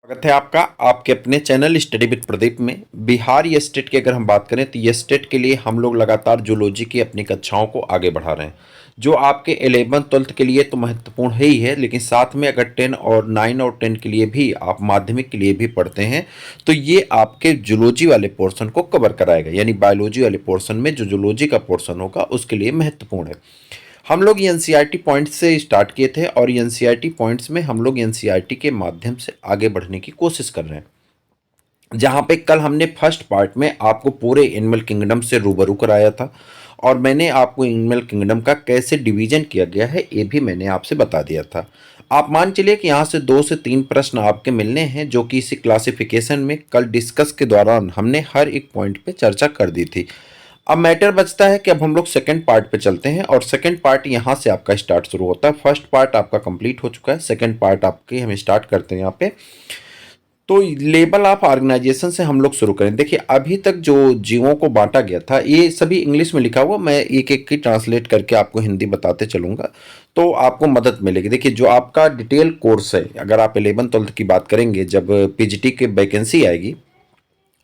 स्वागत है आपका आपके अपने चैनल स्टडी विद प्रदीप में। बिहार या स्टेट की अगर हम बात करें तो ये स्टेट के लिए हम लोग लगातार जूलॉजी की अपनी कक्षाओं को आगे बढ़ा रहे हैं, जो आपके 11th-12th के लिए तो महत्वपूर्ण है ही है, लेकिन साथ में अगर 10 और 9 और 10 के लिए भी आप माध्यमिक के लिए भी पढ़ते हैं तो ये आपके जूलॉजी वाले पोर्शन को कवर कराएगा। यानी बायोलॉजी वाले पोर्शन में जो जूलॉजी का पोर्शन होगा उसके लिए महत्वपूर्ण है। हम लोग एनसीईआरटी पॉइंट्स से स्टार्ट किए थे और एनसीईआरटी पॉइंट्स में हम लोग एनसीईआरटी के माध्यम से आगे बढ़ने की कोशिश कर रहे हैं। जहाँ पे कल हमने फर्स्ट पार्ट में आपको पूरे एनिमल किंगडम से रूबरू कराया था और मैंने आपको एनिमल किंगडम का कैसे डिवीजन किया गया है ये भी मैंने आपसे बता दिया था। आप मान चलिए कि यहाँ से 2 से 3 प्रश्न आपके मिलने हैं, जो कि इसी क्लासिफिकेशन में कल डिस्कस के दौरान हमने हर एक पॉइंट पे चर्चा कर दी थी। अब मैटर बचता है कि अब हम लोग सेकंड पार्ट पे चलते हैं और सेकंड पार्ट यहाँ से आपका स्टार्ट शुरू होता है। फर्स्ट पार्ट आपका कंप्लीट हो चुका है, सेकंड पार्ट आपके हम स्टार्ट करते हैं यहाँ पे। तो लेवल ऑफ ऑर्गेनाइजेशन से हम लोग शुरू करें। देखिए अभी तक जो जीवों को बांटा गया था ये सभी इंग्लिश में लिखा हुआ, मैं एक एक की ट्रांसलेट करके आपको हिंदी बताते चलूँगा तो आपको मदद मिलेगी। देखिए जो आपका डिटेल कोर्स है, अगर आप 11th-12th की बात करेंगे, जब पीजीटी की वैकेंसी आएगी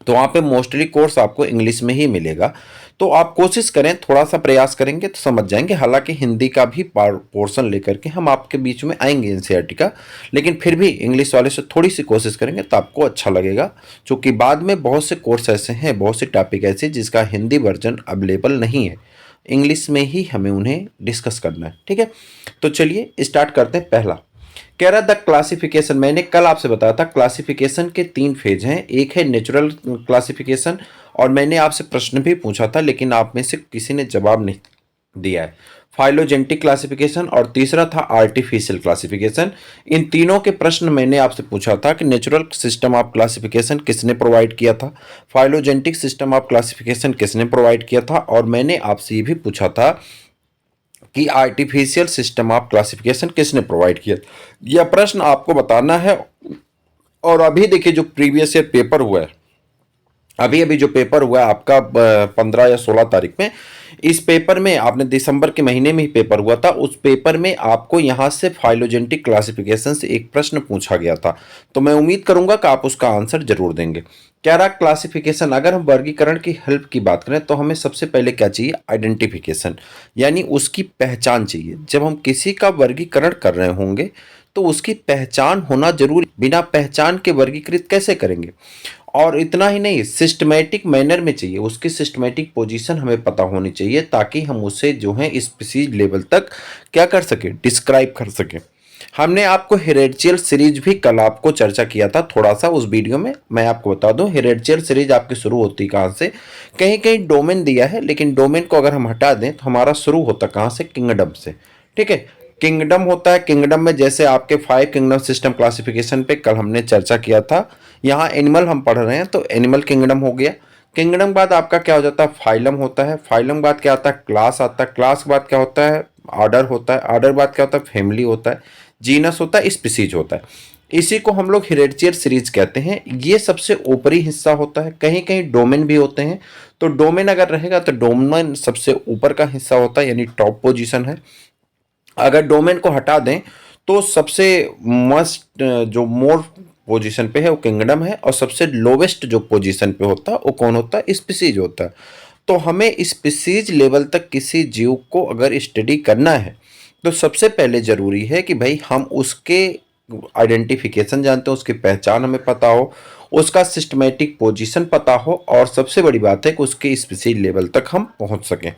तो वहाँ पे मोस्टली कोर्स आपको इंग्लिश में ही मिलेगा। तो आप कोशिश करें, थोड़ा सा प्रयास करेंगे तो समझ जाएंगे। हालांकि हिंदी का भी पोर्शन लेकर के हम आपके बीच में आएंगे एनसीईआरटी का, लेकिन फिर भी इंग्लिश वाले से थोड़ी सी कोशिश करेंगे तो आपको अच्छा लगेगा, क्योंकि बाद में बहुत से कोर्स ऐसे हैं, बहुत से टॉपिक ऐसे जिसका हिंदी वर्जन अवेलेबल नहीं है, इंग्लिश में ही हमें उन्हें डिस्कस करना है। ठीक है, तो चलिए स्टार्ट करते हैं। पहला कह रहा द क्लासिफिकेशन, मैंने कल आपसे बताया था क्लासिफिकेशन के 3 फेज हैं। एक है नेचुरल क्लासिफिकेशन और मैंने आपसे प्रश्न भी पूछा था लेकिन आप में से किसी ने जवाब नहीं दिया है। फाइलोजेनेटिक क्लासिफिकेशन और तीसरा था आर्टिफिशियल क्लासिफिकेशन। इन तीनों के प्रश्न मैंने आपसे पूछा था कि नेचुरल सिस्टम ऑफ क्लासिफिकेशन किसने प्रोवाइड किया था, फाइलोजेनेटिक सिस्टम ऑफ क्लासिफिकेशन किसने प्रोवाइड किया था, और मैंने आपसे ये भी पूछा था कि आर्टिफिशियल सिस्टम ऑफ क्लासिफिकेशन किसने प्रोवाइड किया। यह प्रश्न आपको बताना है। और अभी देखिए जो प्रीवियस ईयर पेपर हुआ है, अभी अभी जो पेपर हुआ है आपका 15 या 16 तारीख में, इस पेपर में आपने दिसंबर के महीने में ही पेपर हुआ था, उस पेपर में आपको यहाँ से फाइलोजेनेटिक क्लासिफिकेशन से एक प्रश्न पूछा गया था। तो मैं उम्मीद करूंगा कि आप उसका आंसर जरूर देंगे। क्या रहा क्लासिफिकेशन, अगर हम वर्गीकरण की हेल्प की बात करें तो हमें सबसे पहले क्या चाहिए, आइडेंटिफिकेशन, यानी उसकी पहचान चाहिए। जब हम किसी का वर्गीकरण कर रहे होंगे तो उसकी पहचान होना जरूरी, बिना पहचान के वर्गीकृत कैसे करेंगे। और इतना ही नहीं, सिस्टमेटिक मैनर में चाहिए, उसकी सिस्टमेटिक पोजीशन हमें पता होनी चाहिए ताकि हम उसे जो है स्पीसीज लेवल तक क्या कर सके, डिस्क्राइब कर सके। हमने आपको हेरेडियल सीरीज भी कल आपको चर्चा किया था थोड़ा सा उस वीडियो में। मैं आपको बता दूं हेरेडियल सीरीज आपकी शुरू होती कहाँ से, कहीं कहीं डोमेन दिया है, लेकिन डोमेन को अगर हम हटा दें तो हमारा शुरू होता कहाँ से, किंगडम से। ठीक है, किंगडम होता है। किंगडम में जैसे आपके 5 किंगडम सिस्टम क्लासिफिकेशन पे कल हमने चर्चा किया था, यहाँ एनिमल हम पढ़ रहे हैं तो एनिमल किंगडम हो गया। किंगडम के बाद आपका क्या हो जाता है, फाइलम होता है। फाइलम के बाद क्या आता है, क्लास आता है। क्लास के बाद क्या होता है, ऑर्डर होता है। ऑर्डर के बाद क्या होता है, फैमिली होता है। जीनस होता है, स्पीसीज होता है। इसी को हम लोग हेरेडियल सीरीज कहते हैं। ये सबसे ऊपरी हिस्सा होता है। कहीं कहीं डोमेन भी होते हैं, तो डोमेन अगर रहेगा तो डोमेन सबसे ऊपर का हिस्सा होता है, यानी टॉप पोजीशन है। अगर डोमेन को हटा दें तो सबसे मस्ट जो मोर पोजीशन पे है वो किंगडम है, और सबसे लोवेस्ट जो पोजीशन पे होता है वो कौन होता है, स्पीसीज होता है। तो हमें स्पीसीज लेवल तक किसी जीव को अगर स्टडी करना है तो सबसे पहले जरूरी है कि भाई हम उसके आइडेंटिफिकेशन जानते हो, उसकी पहचान हमें पता हो, उसका सिस्टमेटिक पोजीशन पता हो, और सबसे बड़ी बात है कि उसके स्पीसीज लेवल तक हम पहुंच सकें।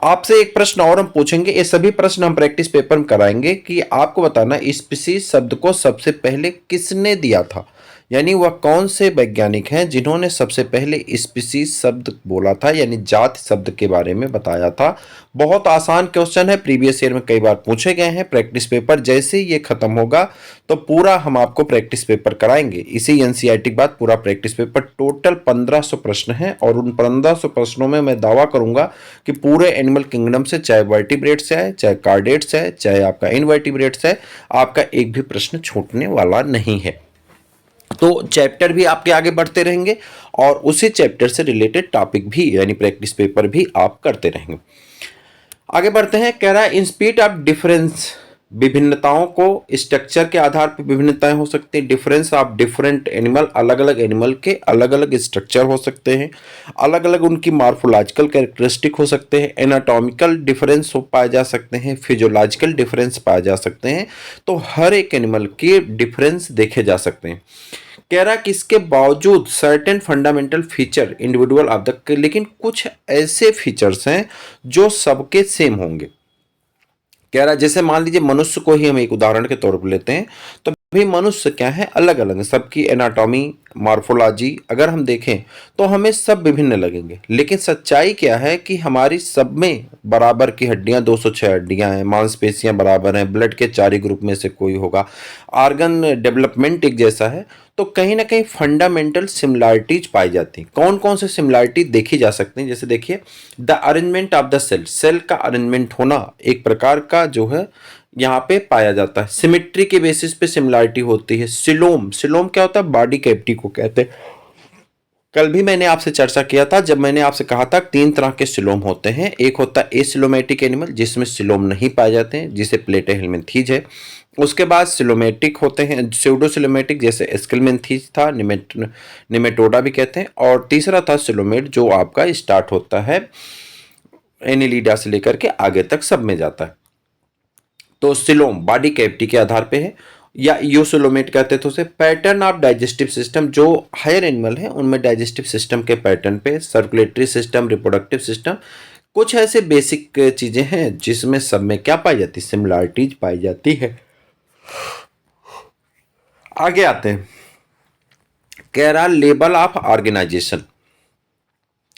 आपसे एक प्रश्न और हम पूछेंगे, ये सभी प्रश्न हम प्रैक्टिस पेपर में कराएंगे कि आपको बताना स्पीसीज शब्द को सबसे पहले किसने दिया था, यानी वह कौन से वैज्ञानिक हैं जिन्होंने सबसे पहले स्पीसीज शब्द बोला था, यानी जात शब्द के बारे में बताया था। बहुत आसान क्वेश्चन है, प्रीवियस ईयर में कई बार पूछे गए हैं। प्रैक्टिस पेपर जैसे ही ये खत्म होगा तो पूरा हम आपको प्रैक्टिस पेपर कराएंगे। इसी एनसीईआरटी के बाद पूरा प्रैक्टिस पेपर, टोटल 1500 प्रश्न हैं और उन 1500 प्रश्नों में मैं दावा करूंगा कि पूरे एनिमल किंगडम से, चाहे वर्टिब्रेट से आए, चाहे कार्डेट से आए, चाहे आपका इनवर्टिब्रेट से आए, आपका एक भी प्रश्न छूटने वाला नहीं है। तो चैप्टर भी आपके आगे बढ़ते रहेंगे और उसी चैप्टर से रिलेटेड टॉपिक भी, यानी प्रैक्टिस पेपर भी आप करते रहेंगे। आगे बढ़ते हैं। कह रहा है इन स्पीट ऑफ डिफरेंस विभिन्नताओं को स्ट्रक्चर के आधार पर विभिन्नताएं हो सकती हैं। डिफरेंस ऑफ डिफरेंट एनिमल, अलग अलग एनिमल के अलग अलग स्ट्रक्चर हो सकते हैं, अलग अलग उनकी मार्फोलॉजिकल कैरेक्टरिस्टिक हो सकते हैं, एनाटॉमिकल डिफरेंस हो पाए जा सकते हैं, फिजियोलॉजिकल डिफरेंस पाए जा सकते हैं। तो हर एक एनिमल के डिफरेंस देखे जा सकते हैं। कह रहा कि इसके बावजूद certain fundamental feature individual of the, लेकिन कुछ ऐसे फीचर्स हैं जो सबके सेम होंगे। कह रहा जैसे मान लीजिए मनुष्य को ही हम एक उदाहरण के तौर पर लेते हैं, तो भी मनुष्य क्या है, अलग अलग है, सबकी एनाटॉमी मॉर्फोलॉजी अगर हम देखें तो हमें सब विभिन्न लगेंगे। लेकिन सच्चाई क्या है कि हमारी सब में बराबर की हड्डियां 206 हड्डियां हैं, मांसपेशियां बराबर हैं, ब्लड के 4 ही ग्रुप में से कोई होगा, आर्गन डेवलपमेंट एक जैसा है। तो कहीं ना कहीं फंडामेंटल सिमिलैरिटीज पाई जाती हैं। कौन कौन से सिमिलैरिटी देखी जा सकती हैं, जैसे देखिए the arrangement of the cell, cell का अरेंजमेंट होना एक प्रकार का जो है यहाँ पे पाया जाता है। सिमेट्री के बेसिस पे सिमिलैरिटी होती है। सिलोम, सिलोम क्या होता है, बॉडी कैविटी को कहते हैं। कल भी मैंने आपसे चर्चा किया था जब मैंने आपसे कहा था 3 तरह के सिलोम होते हैं। एक होता है एसिलोमेटिक एनिमल जिसमें सिलोम नहीं पाए जाते हैं, जिसे प्लेटेहेल्मिन्थीज है। उसके बाद सिलोमेटिक होते हैं, स्यूडोसिलोमेटिक जैसे एस्केल्मिन्थीज था, निमेटोडा भी कहते हैं। और तीसरा था सिलोमेट जो आपका स्टार्ट होता है एनिलीडा से लेकर के आगे तक सब में जाता है। तो सिलोम बॉडी कैविटी के आधार पे है, या यूसिलोमेट कहते थे उसे। पैटर्न ऑफ डाइजेस्टिव सिस्टम, जो हायर एनिमल है उनमें डाइजेस्टिव सिस्टम के पैटर्न पे, सर्कुलेटरी सिस्टम, रिप्रोडक्टिव सिस्टम, कुछ ऐसे बेसिक चीजें हैं जिसमें सब में क्या पाई जाती है, सिमिलैरिटीज पाई जाती है। आगे आते हैं, कह रहा लेवल ऑफ ऑर्गेनाइजेशन,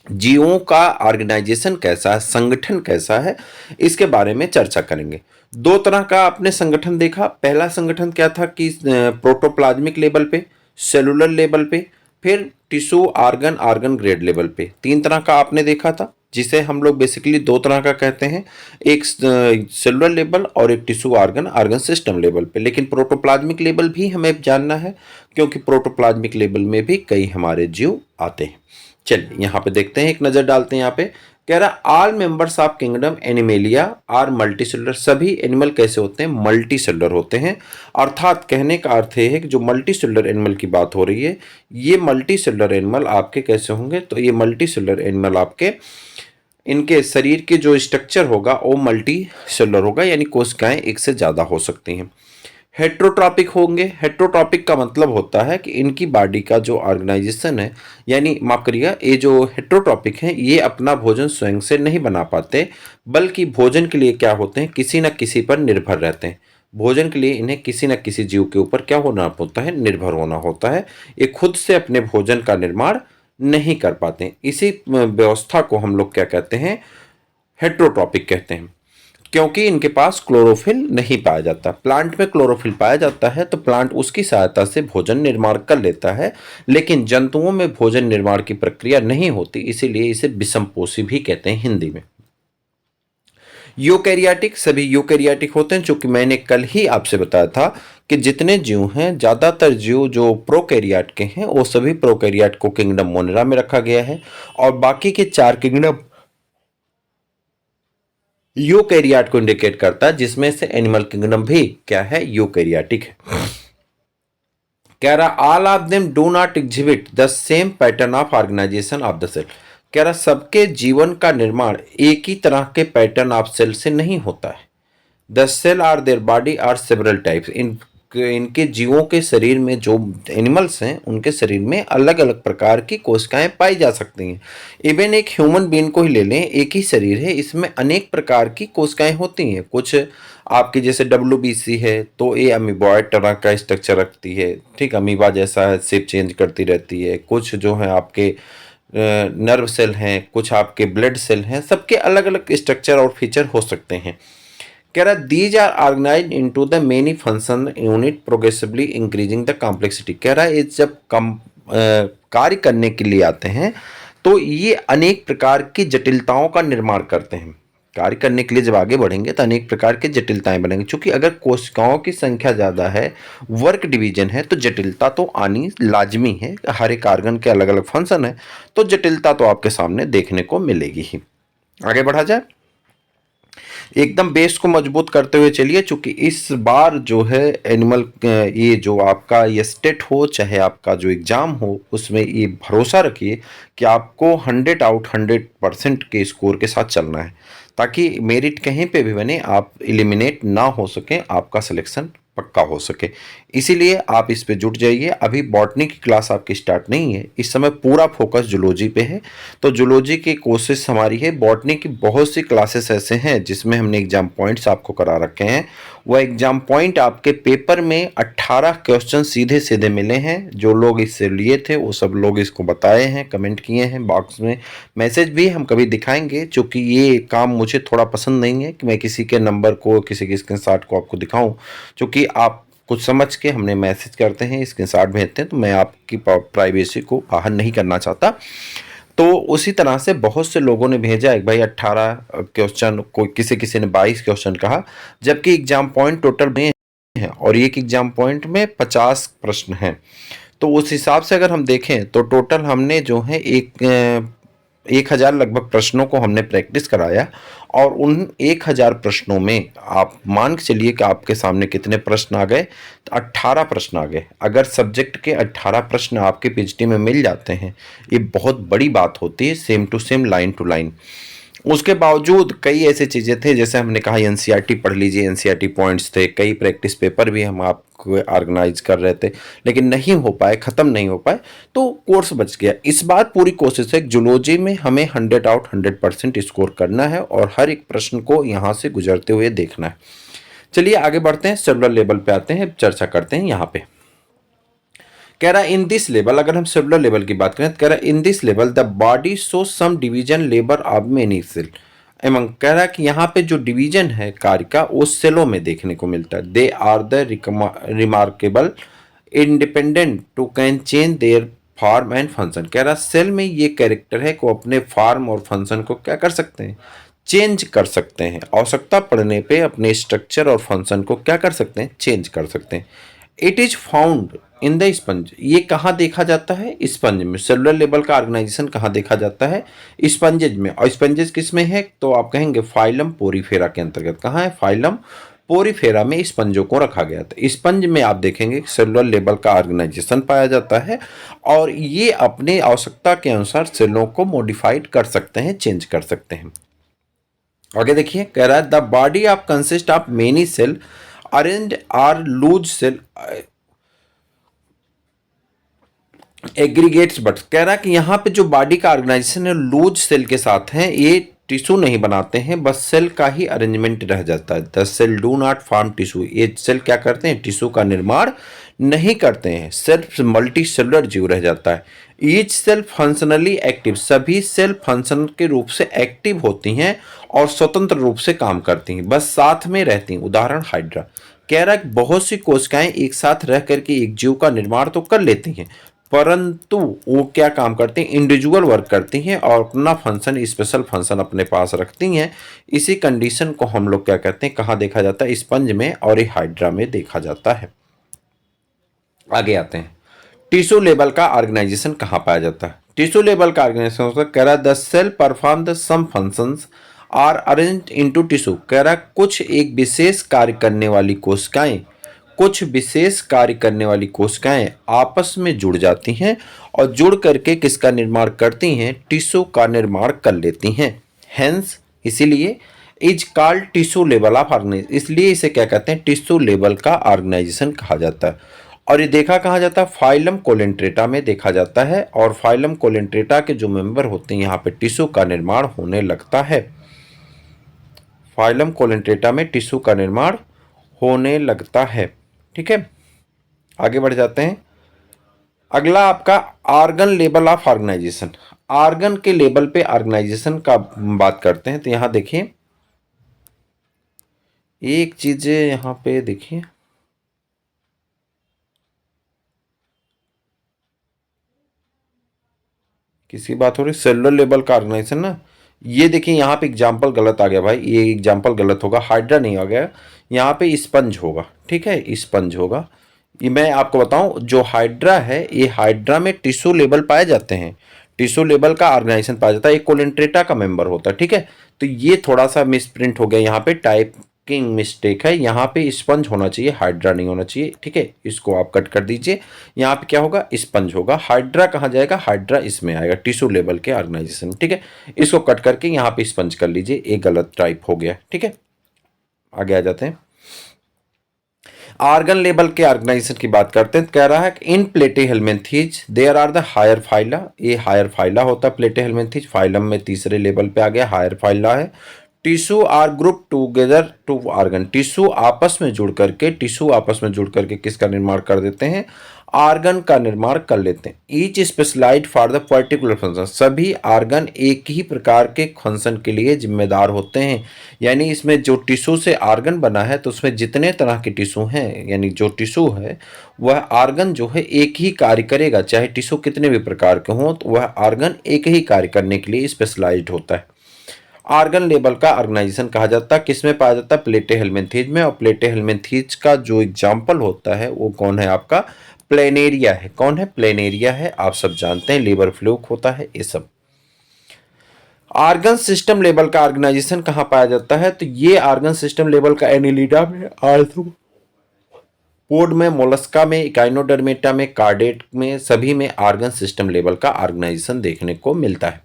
जीवों का ऑर्गेनाइजेशन कैसा है, संगठन कैसा है, इसके बारे में चर्चा करेंगे। 2 तरह का आपने संगठन देखा। पहला संगठन क्या था कि प्रोटोप्लाज्मिक लेवल पे, सेलुलर लेवल पे, फिर tissue organ, organ grade level पे। 3 तरह का आपने देखा था, जिसे हम लोग बेसिकली 2 तरह का कहते हैं, एक सेलुलर लेवल और एक tissue organ, organ system level पे। लेकिन प्रोटोप्लाज्मिक लेवल भी हमें जानना है, क्योंकि प्रोटोप्लाज्मिक लेवल में भी कई हमारे जीव आते हैं। चलिए यहाँ पे देखते हैं, एक नजर डालते हैं। यहाँ पे कह रहा all members of kingdom Animalia are multicellular, सभी एनिमल कैसे होते हैं, मल्टी सेलुलर होते हैं। अर्थात कहने का अर्थ ये है कि जो मल्टी सेलुलर एनिमल की बात हो रही है, ये मल्टी सेलुलर एनिमल आपके कैसे होंगे, तो ये मल्टी सेलुलर एनिमल आपके, इनके शरीर के जो स्ट्रक्चर होगा वो मल्टी सेलुलर होगा, यानी कोशिकाएं एक से ज़्यादा हो सकती हैं। हेट्रोट्रॉपिक होंगे। हेट्रोट्रॉपिक का मतलब होता है कि इनकी बॉडी का जो ऑर्गेनाइजेशन है, यानी माफ करिएगा, ये जो हेट्रोट्रॉपिक हैं ये अपना भोजन स्वयं से नहीं बना पाते, बल्कि भोजन के लिए क्या होते हैं, किसी न किसी पर निर्भर रहते हैं। भोजन के लिए इन्हें किसी न किसी जीव के ऊपर क्या होना होता है, निर्भर होना होता है। ये खुद से अपने भोजन का निर्माण नहीं कर पाते। इसी व्यवस्था को हम लोग क्या कहते हैं, हेट्रोट्रॉपिक कहते हैं, क्योंकि इनके पास क्लोरोफिल नहीं पाया जाता। प्लांट में क्लोरोफिल पाया जाता है तो प्लांट उसकी सहायता से भोजन निर्माण कर लेता है, लेकिन जंतुओं में भोजन निर्माण की प्रक्रिया नहीं होती, इसीलिए इसे विषमपोषी भी कहते हैं हिंदी में। यूकैरियोटिक, सभी यूकैरियोटिक होते हैं, चूंकि मैंने कल ही आपसे बताया था कि जितने जीव हैं, ज्यादातर जीव जो प्रोकैरियोट के हैं वो सभी प्रोकैरियोट को किंगडम मोनेरा में रखा गया है, और बाकी के 4 किंगडम यूकैरियोट को इंडिकेट करता है, जिसमें से एनिमल किंगडम भी क्या है, यूकैरियोटिक है। कह रहा all of them do not exhibit the same pattern of organisation of the cell. कह रहा सबके जीवन का निर्माण एक ही तरह के पैटर्न ऑफ सेल से नहीं होता है। The cell are their body are several types, इनके जीवों के शरीर में, जो एनिमल्स हैं उनके शरीर में अलग अलग प्रकार की कोशिकाएं पाई जा सकती हैं। इवन एक ह्यूमन बीइंग को ही ले लें, एक ही शरीर है, इसमें अनेक प्रकार की कोशिकाएं होती हैं। कुछ आपकी जैसे WBC है तो ये अमीबॉयड तरह का स्ट्रक्चर रखती है, ठीक, अमीबा जैसा है, शेप चेंज करती रहती है। कुछ जो है आपके नर्व सेल हैं, कुछ आपके ब्लड सेल हैं, सबके अलग अलग स्ट्रक्चर और फीचर हो सकते हैं। कह रहा these are organised into the many function unit progressively increasing the complexity. कह रहा है जब कार्य करने के लिए आते हैं तो ये अनेक प्रकार की जटिलताओं का निर्माण करते हैं। कार्य करने के लिए जब आगे बढ़ेंगे तो अनेक प्रकार की जटिलताएं बनेंगी, क्योंकि अगर कोशिकाओं की संख्या ज़्यादा है, वर्क डिवीजन है, तो जटिलता तो आनी लाजमी है। हर एक ऑर्गन के अलग अलग फंक्शन है, तो जटिलता तो आपके सामने देखने को मिलेगी ही। आगे बढ़ा जाए, एकदम बेस को मजबूत करते हुए चलिए, चूंकि इस बार जो है एनिमल ये जो आपका ये स्टेट हो चाहे आपका जो एग्जाम हो, उसमें ये भरोसा रखिए कि आपको 100 आउट 100% के स्कोर के साथ चलना है, ताकि मेरिट कहीं पे भी बने आप एलिमिनेट ना हो सके, आपका सिलेक्शन पक्का हो सके। इसीलिए आप इस पे जुट जाइए। अभी बॉटनी की क्लास आपकी स्टार्ट नहीं है, इस समय पूरा फोकस जूलॉजी पे है। तो जूलॉजी की कोशिश हमारी है। बॉटनी की बहुत सी क्लासेस ऐसे हैं जिसमें हमने एग्जाम पॉइंट्स आपको करा रखे हैं। वह एग्जाम पॉइंट आपके पेपर में 18 क्वेश्चन सीधे सीधे मिले हैं। जो लोग इससे लिए थे वो सब लोग इसको बताए हैं, कमेंट किए हैं बॉक्स में, मैसेज भी हम कभी दिखाएंगे। चूँकि ये काम मुझे थोड़ा पसंद नहीं है कि मैं किसी के नंबर को, किसी के स्क्रीनशॉट को आपको दिखाऊं, चूँकि आप कुछ समझ के हमने मैसेज करते हैं, स्क्रीनशॉट भेजते हैं, तो मैं आपकी प्राइवेसी को बाहर नहीं करना चाहता। तो उसी तरह से बहुत से लोगों ने भेजा है भाई 18 क्वेश्चन, कोई किसी किसी ने 22 क्वेश्चन कहा, जबकि एग्जाम पॉइंट टोटल में है और एक एग्जाम पॉइंट में 50 प्रश्न हैं। तो उस हिसाब से अगर हम देखें तो टोटल हमने जो है 1000 लगभग प्रश्नों को हमने प्रैक्टिस कराया। और उन 1000 प्रश्नों में आप मान के चलिए कि आपके सामने कितने प्रश्न आ गए, तो 18 प्रश्न आ गए। अगर सब्जेक्ट के 18 प्रश्न आपके पीएचडी में मिल जाते हैं, ये बहुत बड़ी बात होती है, same to same, line to line. उसके बावजूद कई ऐसे चीज़ें थे, जैसे हमने कहा एनसीईआरटी पढ़ लीजिए, एनसीईआरटी पॉइंट्स थे, कई प्रैक्टिस पेपर भी हम आपको ऑर्गेनाइज कर रहे थे, लेकिन नहीं हो पाए, ख़त्म नहीं हो पाए, तो कोर्स बच गया। इस बार पूरी कोशिश है जूलॉजी में हमें 100 आउट 100% स्कोर करना है और हर एक प्रश्न को यहाँ से गुजरते हुए देखना है। चलिए आगे बढ़ते हैं, सेलुलर लेवल पे आते हैं, चर्चा करते हैं यहाँ पे। कह रहा इन दिस लेवल, अगर हम सेलुलर लेवल की बात करें तो कह रहा in this level the body show some division labour of many cell एवं कह रहा कि यहाँ पे जो डिवीजन है कार्य का वो सेलों में देखने को मिलता है। They are the remarkable independent to can change their form and function. कह रहा सेल में ये कैरेक्टर है कि वो अपने फॉर्म और फंक्शन को क्या कर सकते हैं, चेंज कर सकते हैं। आवश्यकता पड़ने पे अपने स्ट्रक्चर और फंक्शन को क्या कर सकते हैं, चेंज कर सकते हैं। It is found in the sponge, ये कहाँ देखा जाता है, स्पंज में। सेलुलर लेवल का ऑर्गेनाइजेशन कहाँ देखा जाता है, स्पंजेज में। और स्पंजेज किस में है, तो आप कहेंगे फाइलम पोरीफेरा के अंतर्गत। कहाँ है, फाइलम पोरीफेरा में स्पंजों को रखा गया था। स्पंज में आप देखेंगे सेलुलर लेवल का ऑर्गेनाइजेशन पाया जाता है और ये अपने आवश्यकता के अनुसार सेलों को मॉडिफाइड कर सकते हैं, चेंज कर सकते हैं। आगे देखिए, कह रहा है the body of consist of many cell arrange are loose cell aggregates. But कह रहा है कि यहाँ पे जो बॉडी का ऑर्गेनाइजेशन है लूज सेल के साथ है, ये टिश्यू नहीं बनाते हैं, बस सेल का ही अरेंजमेंट रह जाता है। The cell do not form tissue, ये सेल क्या करते हैं, टिश्यू का निर्माण नहीं करते हैं, सिर्फ मल्टी सेलुलर जीव रह जाता है। ईच सेल फंक्शनली एक्टिव, सभी सेल फंक्शन के रूप से एक्टिव होती हैं और स्वतंत्र रूप से काम करती हैं, बस साथ में रहती हैं। उदाहरण हाइड्रा। कह रहा है बहुत सी कोशिकाएं एक साथ रह करके एक जीव का निर्माण तो कर लेती हैं, परंतु वो क्या काम करती हैं, इंडिविजुअल वर्क करती हैं और अपना फंक्शन, स्पेशल फंक्शन अपने पास रखती हैं। इसी कंडीशन को हम लोग क्या कहते हैं, कहाँ देखा जाता है, स्पंज में और हाइड्रा में देखा जाता है। आगे आते हैं, टिश्यू लेवल का ऑर्गेनाइजेशन कहाँ पाया जाता है। टिश्यू लेवल का ऑर्गेनाइजेशन कह रहा है the cell perform the some functions are arranged into tissue. कह रहा है कुछ एक विशेष कार्य करने वाली कोशिकाएं, कुछ विशेष कार्य करने वाली कोशिकाएं आपस में जुड़ जाती हैं और जुड़ करके किसका निर्माण करती हैं, टिश्यू का निर्माण कर लेती हैं। हेंस इसीलिए is called tissue level of organisation, इसलिए इसे क्या कहते हैं, टिश्यू लेवल का ऑर्गेनाइजेशन कहा जाता है। और ये देखा कहाँ जाता है, फाइलम कोलेंट्रेटा में देखा जाता है। और फाइलम कोलेंट्रेटा के जो मेंबर होते हैं यहाँ पे टिश्यू का निर्माण होने लगता है। फाइलम कोलेंट्रेटा में टिश्यू का निर्माण होने लगता है। ठीक है, आगे बढ़ जाते हैं। अगला आपका organ level of organisation, organ के लेवल पे ऑर्गेनाइजेशन का बात करते हैं। तो यहाँ देखिए एक चीज यहाँ पे देखिए, किसी बात हो रही सेलुलर लेवल का ऑर्गेनाइजेशन ना, ये देखिए यहाँ पे एग्जाम्पल गलत आ गया भाई, ये एग्जाम्पल गलत होगा, हाइड्रा नहीं आ गया, यहाँ पे स्पंज होगा। ठीक है, स्पंज होगा। ये मैं आपको बताऊं, जो हाइड्रा है ये हाइड्रा में टिश्यू लेवल पाए जाते हैं। टिश्यू लेवल का ऑर्गेनाइजेशन पाया जाता है, एक कोलेंट्रेटा का मेंबर होता है, ठीक है। तो ये थोड़ा सा मिसप्रिंट हो गया, यहाँ पे टाइपिंग मिस्टेक है, यहाँ पे स्पंज होना चाहिए, हाइड्रा नहीं होना चाहिए, ठीक है। इसको आप कट कर दीजिए, यहाँ पे क्या होगा, स्पंज होगा। हाइड्रा कहाँ जाएगा, हाइड्रा इसमें आएगा, टिश्यू लेवल के ऑर्गेनाइजेशन, ठीक है। इसको कट करके यहाँ पे स्पंज कर लीजिए, एक गलत टाइप हो गया, ठीक है। आगे आ जाते हैं, आर्गन लेवल के ऑर्गेनाइजेशन की बात करते हैं। कह रहा है कि in Platyhelminthes there are the higher phyla, ये हायर फाइला होता है प्लेटीहेल्मिन्थीज, फाइलम में तीसरे लेवल पे आ गया, हायर फाइला है। Tissue are group together to organ, tissue आपस में जुड़ करके, टिश्यू आपस में जुड़ करके किसका निर्माण कर देते हैं, आर्गन का निर्माण कर लेते हैं। Each specialised for the particular function, सभी आर्गन एक ही प्रकार के फंक्शन के लिए जिम्मेदार होते हैं। यानी इसमें जो टिश्यू से आर्गन बना है तो उसमें जितने तरह के टिश्यू हैं, यानी जो टिश्यू है वह आर्गन जो है एक ही कार्य करेगा, चाहे टिश्यू कितने भी प्रकार के हों, तो वह आर्गन एक ही कार्य करने के लिए स्पेशलाइज्ड होता है। आर्गन लेवल का ऑर्गेनाइजेशन कहा जाता है, किसमें पाया जाता है, प्लेटीहेल्मिन्थीज में। और प्लेटीहेल्मिन्थीज का जो एग्जाम्पल होता है वो कौन है, आपका प्लेनेरिया है। कौन है, प्लेनेरिया है, आप सब जानते हैं, लीवर फ्लूक होता है, ये सब। आर्गन सिस्टम लेवल का ऑर्गेनाइजेशन कहाँ पाया जाता है, तो ये आर्गन सिस्टम लेवल का एनिलिडा में, आर्थ्रोपोड में, मोलस्का में, इकाइनोडर्मेटा में, कार्डेट में, सभी में आर्गन सिस्टम लेवल का ऑर्गेनाइजेशन देखने को मिलता है।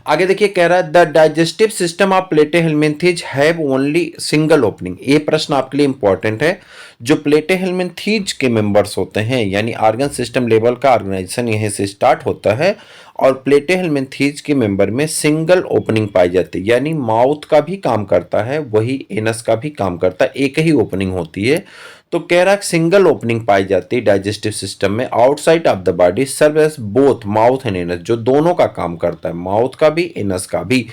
आगे देखिए, कह रहा है the digestive system of Platyhelminthes have only single opening. ये प्रश्न आपके लिए इंपॉर्टेंट है। जो प्लेटीहेल्मिन्थीज के मेंबर्स होते हैं, यानी आर्गन सिस्टम लेवल का ऑर्गेनाइजेशन यहीं से स्टार्ट होता है, और प्लेटीहेल्मिन्थीज के मेंबर में सिंगल ओपनिंग पाई जाती है, यानी माउथ का भी काम करता है, वही एनस का भी काम करता है, एक ही ओपनिंग होती है। तो कह रहा है सिंगल ओपनिंग पाई जाती है डाइजेस्टिव सिस्टम में, outside of the body serve as both mouth and anus, जो दोनों का काम करता है, माउथ का भी एनस का भी।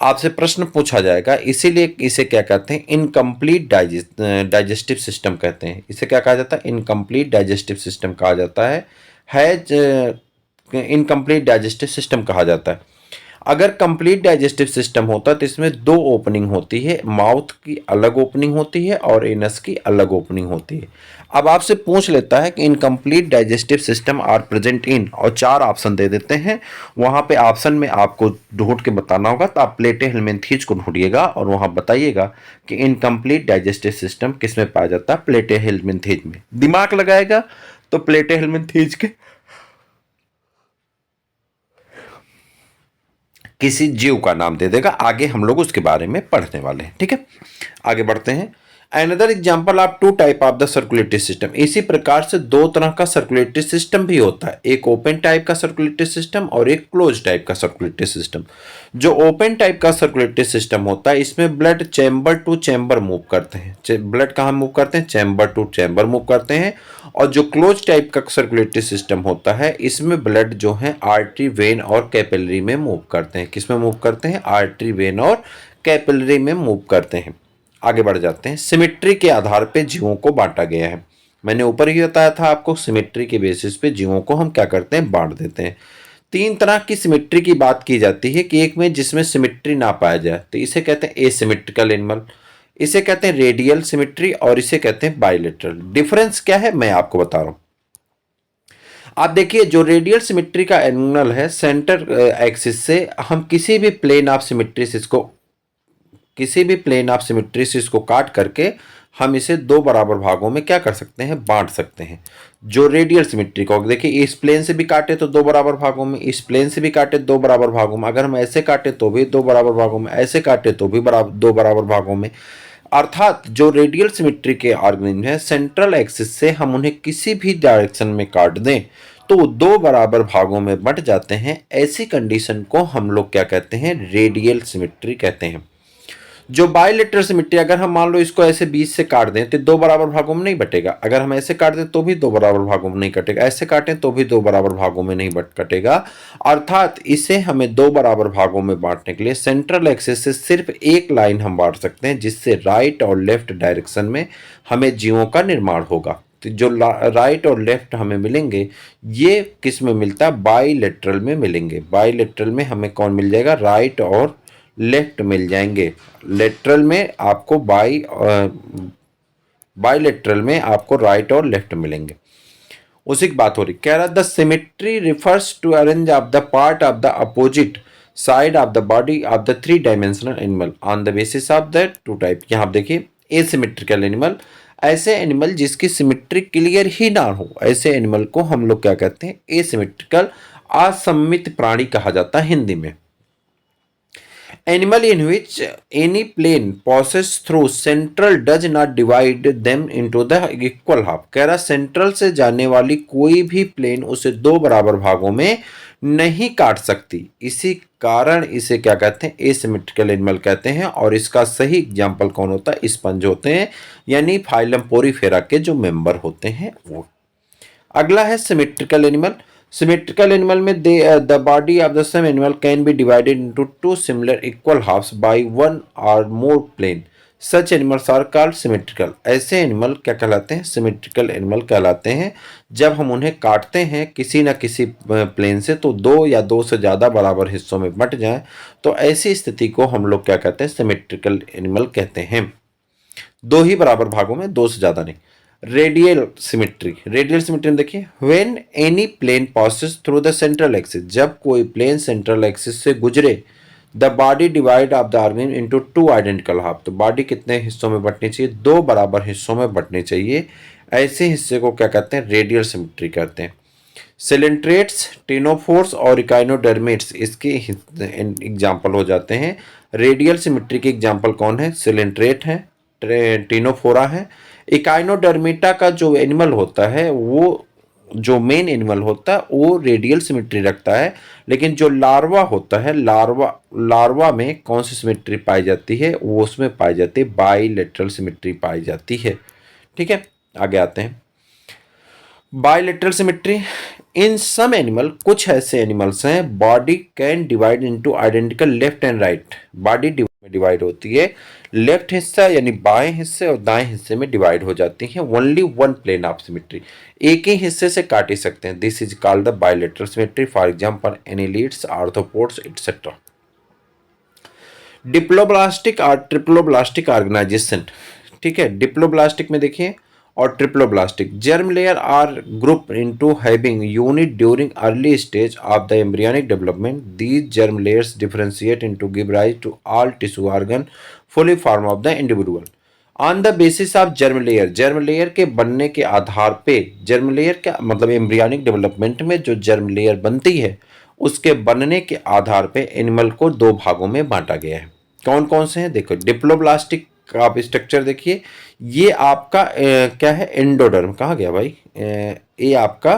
आपसे प्रश्न पूछा जाएगा, इसीलिए इसे क्या कहते हैं, इनकम्प्लीट डाइजेस्टिव सिस्टम कहते हैं। इसे क्या कहा जाता है, इनकम्प्लीट डाइजेस्टिव सिस्टम कहा जाता है इनकम्प्लीट डाइजेस्टिव सिस्टम कहा जाता है। अगर कंप्लीट डाइजेस्टिव सिस्टम होता तो इसमें दो ओपनिंग होती है, माउथ की अलग ओपनिंग होती है और एनस की अलग ओपनिंग होती है। अब आपसे पूछ लेता है कि incomplete digestive system are present in, और चार ऑप्शन दे देते हैं, वहां पे ऑप्शन में आपको ढूंढ के बताना होगा। तो आप प्लेटीहेल्मिन्थीज को ढूंढिएगा और वहां बताइएगा कि इनकम्प्लीट डाइजेस्टिव सिस्टम किस में पाया जाता है, प्लेटीहेल्मिन्थीज में। दिमाग लगाएगा तो प्लेटीहेल्मिन्थीज के किसी जीव का नाम दे देगा। आगे हम लोग उसके बारे में पढ़ने वाले हैं, ठीक है। आगे बढ़ते हैं। Another example of two type of the circulatory system, इसी प्रकार से दो तरह का सर्कुलेटरी सिस्टम भी होता है, एक ओपन टाइप का सर्कुलेटरी सिस्टम और एक क्लोज टाइप का सर्कुलेटरी सिस्टम। जो ओपन टाइप का सर्कुलेटरी सिस्टम होता है, इसमें blood chamber to chamber move करते हैं। ब्लड कहाँ मूव करते हैं, चैम्बर टू चैम्बर मूव करते हैं। और जो क्लोज टाइप का सर्कुलेटरी सिस्टम होता है, इसमें ब्लड जो है आर्टरी, वेन और कैपिलरी में मूव करते हैं। किसमें मूव करते हैं, आर्टरी, वेन और कैपिलरी में मूव करते हैं। आगे बढ़ जाते हैं। सिमेट्री के आधार पे जीवों को बांटा गया है। मैंने ऊपर ही बताया था आपको, सिमेट्री के बेसिस पे जीवों को हम क्या करते हैं, बांट देते हैं। तीन तरह की सिमेट्री की बात की जाती है कि एक में जिसमें सिमेट्री ना पाया जाए, तो इसे कहते हैं एसिमेट्रिकल एनिमल, इसे कहते हैं रेडियल सिमेट्री, और इसे कहते हैं बायलेटरल। डिफरेंस क्या है मैं आपको बता रहा हूं। आप देखिए, जो रेडियल सिमेट्री का एनिमल है, सेंटर एक्सिस से हम किसी भी प्लेन ऑफ सिमेट्री से इसको काट करके हम इसे दो बराबर भागों में क्या कर सकते हैं, बांट सकते हैं। जो रेडियल सिमेट्री को देखिए, इस प्लेन से भी काटे तो दो बराबर भागों में, इस प्लेन से भी काटे दो बराबर भागों में, अगर हम ऐसे काटे तो भी दो बराबर भागों में, ऐसे काटे तो भी दो बराबर भागों में। अर्थात जो रेडियल सिमेट्री के ऑर्गेनिज्म है, सेंट्रल एक्सिस से हम उन्हें किसी भी डायरेक्शन में काट दें तो दो बराबर भागों में बंट जाते हैं। ऐसी कंडीशन को हम लोग क्या कहते हैं, रेडियल सिमेट्री कहते हैं। जो बायलेटरल सिमेट्री, अगर हम मान लो इसको ऐसे बीच से काट दें तो दो बराबर भागों में नहीं बटेगा, अगर हम ऐसे काट दें तो भी दो बराबर भागों में नहीं कटेगा, ऐसे काटें तो भी दो बराबर भागों में नहीं कटेगा। अर्थात इसे हमें दो बराबर भागों में बांटने के लिए सेंट्रल एक्सिस से सिर्फ एक लाइन हम बांट सकते हैं, जिससे राइट और लेफ्ट डायरेक्शन में हमें जीवों का निर्माण होगा। तो जो राइट और लेफ्ट हमें मिलेंगे, ये किस में मिलता है, बायलेटरल में मिलेंगे। बायलेटरल में हमें कौन मिल जाएगा, राइट और लेफ्ट मिल जाएंगे। लेटरल में आपको बायलेटरल में आपको राइट और लेफ्ट मिलेंगे। उसी की बात हो रही। कह रहा the symmetry refers to arrange of the part of the opposite side of the body of the three dimensional animal on the basis of the two type. यहाँ आप देखिए एसिमेट्रिकल एनिमल, ऐसे एनिमल जिसकी सिमेट्री क्लियर ही ना हो, ऐसे animal को हम लोग क्या कहते हैं, एसिमेट्रिकल, असममित प्राणी कहा जाता है हिंदी में। Animal in which any plane passes through central does not divide them into the equal half। कह रहा सेंट्रल से जाने वाली कोई भी प्लेन उसे दो बराबर भागों में नहीं काट सकती, इसी कारण इसे क्या कहते हैं, एसिमेट्रिकल एनिमल कहते हैं। और इसका सही एग्जाम्पल कौन होता है, स्पंज होते हैं, यानी फाइलम पोरीफेरा के जो मेंबर होते हैं वो। अगला है सिमेट्रिकल एनिमल। सिमेट्रिकल एनिमल में the body of the same animal can be divided into two similar equal halves by one और more plane, such animals are called symmetrical. ऐसे एनिमल क्या कहलाते हैं, सिमेट्रिकल एनिमल कहलाते हैं। जब हम उन्हें काटते हैं किसी न किसी प्लेन से तो दो या दो से ज़्यादा बराबर हिस्सों में बंट जाए, तो ऐसी स्थिति को हम लोग क्या कहते हैं, सिमेट्रिकल एनिमल कहते हैं। दो ही बराबर भागों में, दो से ज़्यादा नहीं। रेडियल सिमेट्री, रेडियल सिमेट्री में देखिए when any plane passes through the central axis, जब कोई प्लेन सेंट्रल एक्सिस से गुजरे, the body divide of the organ into two identical half, तो बॉडी कितने हिस्सों में बंटनी चाहिए, दो बराबर हिस्सों में बंटनी चाहिए। ऐसे हिस्से को क्या कहते हैं, रेडियल सिमेट्री कहते हैं। सिलेंट्रेट्स, टिनोफोर्स और इकाइनोडर्मेट्स इसके एग्जाम्पल हो जाते हैं। रेडियल सिमेट्री के एग्जाम्पल कौन है, सिलेंट्रेट है, टिनोफोरा है। इकाइनोडर्मेटा का जो एनिमल होता है, वो जो मेन एनिमल होता है वो रेडियल सिमेट्री रखता है, लेकिन जो लार्वा होता है, लार्वा में कौन सी सिमेट्री पाई जाती है, वो उसमें पाई जाती है बाईलेटरल सिमेट्री पाई जाती है। ठीक है, आगे आते हैं। बाईलेटरल सिमेट्री इन सम एनिमल, कुछ ऐसे एनिमल्स हैं body can divide into identical left and right, body divide होती है, लेफ्ट हिस्सा यानी बाएं हिस्से और दाएं हिस्से में डिवाइड हो जाती है। Only one plane of symmetry, एक ही हिस्से से काट ही सकते हैं। This is called the bilateral symmetry, for example annelids, arthropods etcetera. Diploblastic और ट्रिप्लोब्लास्टिक ऑर्गेनाइजेशन, ठीक है, डिप्लोब्लास्टिक में देखिए और triploblastic, germ layer are group into having unit during early stage of the embryonic development. These germ layers differentiate into give rise to all tissue organ fully form of the individual. On the basis of germ layer, germ layer के बनने के आधार पे, germ layer का मतलब embryonic development में जो germ layer बनती है उसके बनने के आधार पे एनिमल को दो भागों में बांटा गया है। कौन कौन से हैं, देखो डिप्लोब्लास्टिक का आप स्ट्रक्चर देखिए, ये आपका क्या है, एंडोडर्म, कहाँ गया भाई, ये आपका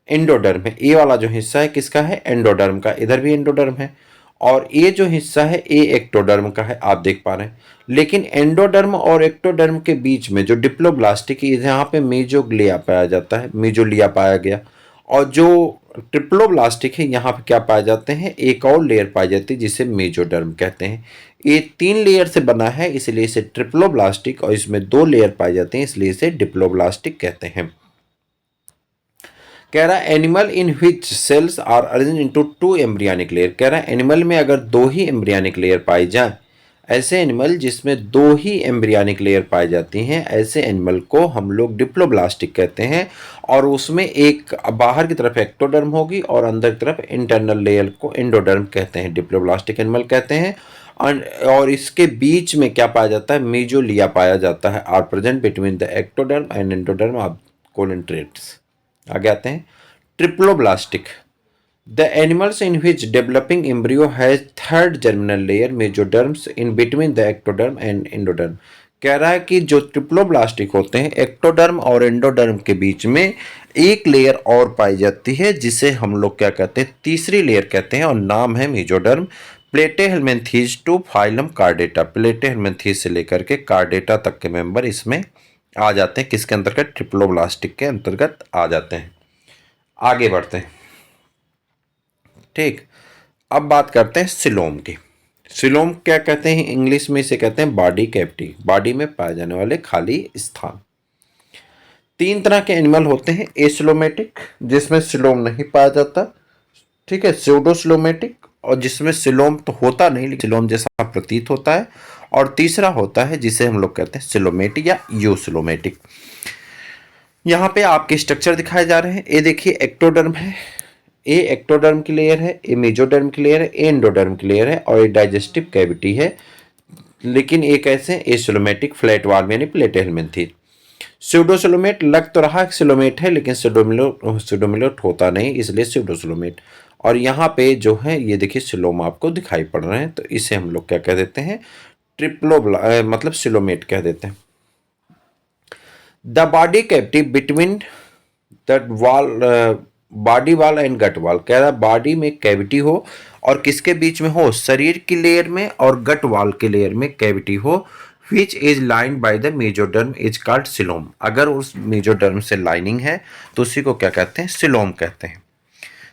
एंडोडर्म है। ए वाला जो हिस्सा है किसका है, एंडोडर्म का, इधर भी एंडोडर्म है। और ये जो हिस्सा है ए एक्टोडर्म का है, आप देख पा रहे हैं। लेकिन एंडोडर्म और एक्टोडर्म के बीच में जो डिप्लोब्लास्टिक है, यहाँ पे मेजोग्लिया पाया जाता है, मेजोलिया पाया गया। और जो ट्रिप्लोब्लास्टिक है, यहाँ पे क्या पाए जाते हैं, एक और लेयर पाई जाती है जिसे मेजोडर्म कहते हैं। ये तीन लेयर से बना है इसलिए इसे ट्रिप्लोब्लास्टिक, और इसमें दो लेयर पाए जाते हैं इसलिए इसे डिप्लोब्लास्टिक कहते हैं। कह रहा है animal in which cells are arranged into two embryonic layer, कह रहा है एनिमल में अगर दो ही एम्ब्रियोनिक लेयर पाई जाए, ऐसे एनिमल जिसमें दो ही एम्ब्रियोनिक लेयर पाई जाती हैं, ऐसे एनिमल को हम लोग डिप्लोब्लास्टिक कहते हैं। और उसमें एक बाहर की तरफ एक्टोडर्म होगी और अंदर की तरफ इंटरनल लेयर को एंडोडर्म कहते हैं, डिप्लोब्लास्टिक एनिमल कहते हैं। और इसके बीच में क्या पाया जाता है, मेजोलिया पाया जाता है, are present between the ectoderm and endoderm of coelenterates. आगे आते हैं triploblastic, the animals in which developing embryo has third germinal layer mesoderms in between the ectoderm and endoderm. कह रहा है कि जो ट्रिप्लोब्लास्टिक होते हैं, एक्टोडर्म और एंडोडर्म के बीच में एक लेयर और पाई जाती है जिसे हम लोग क्या कहते हैं, तीसरी लेयर कहते हैं, और नाम है मेजोडर्म। प्लेटेहेल्मिन्थीज टू फाइलम कार्डेटा, प्लेटेहेल्मिन्थीज से लेकर के कार्डेटा तक के मेंबर इसमें आ जाते हैं, किसके अंतर्गत, ट्रिप्लोब्लास्टिक के अंतर्गत आ जाते हैं। आगे बढ़ते हैं, ठीक। अब बात करते हैं सिलोम की। सिलोम क्या कहते हैं, इंग्लिश में इसे कहते हैं बॉडी कैविटी, बॉडी में पाए जाने वाले खाली स्थान। तीन तरह के एनिमल होते हैं, एसिलोमेटिक जिसमें सिलोम नहीं पाया जाता, ठीक है, स्यूडोसिलोमेटिक और जिसमें सिलोम तो होता नहीं लेकिन सिलोम जैसा प्रतीत होता है, और तीसरा होता है जिसे हम लोग कहते हैं सिलोमेटिक या यूसिलोमेटिक। यहाँ पे आपके स्ट्रक्चर दिखाए जा रहे हैं। ये देखिए एक्टोडर्म है, ये एक्टोडर्म की लेयर है, ये मेजोडर्म की लेयर है, ये एंडोडर्म की लेयर है और ये डाइजेस्टिव कैविटी है। लेकिन ये कैसे एसिलोमेटिक फ्लैट वार्म यानी प्लेटेलमेंथी। स्यूडोसिलोमेट लग तो रहा सिलोमेट है लेकिन सिडोमिलोट होता नहीं, इसलिए स्यूडोसिलोमेट। और यहाँ पे जो है ये देखिए सिलोम आपको दिखाई पड़ रहे हैं, तो इसे हम लोग क्या कह देते हैं, मतलब सिलोमेट कह देते हैं। The body cavity between the wall, body wall and gut wall, कह रहा बॉडी में कैविटी हो और किसके बीच में हो, शरीर की लेयर में और गट वॉल के लेयर में कैविटी हो, which is lined by the mesoderm is called coelom. अगर उस मेजोडर्म से लाइनिंग है तो उसी को क्या कहते हैं, सिलोम कहते हैं।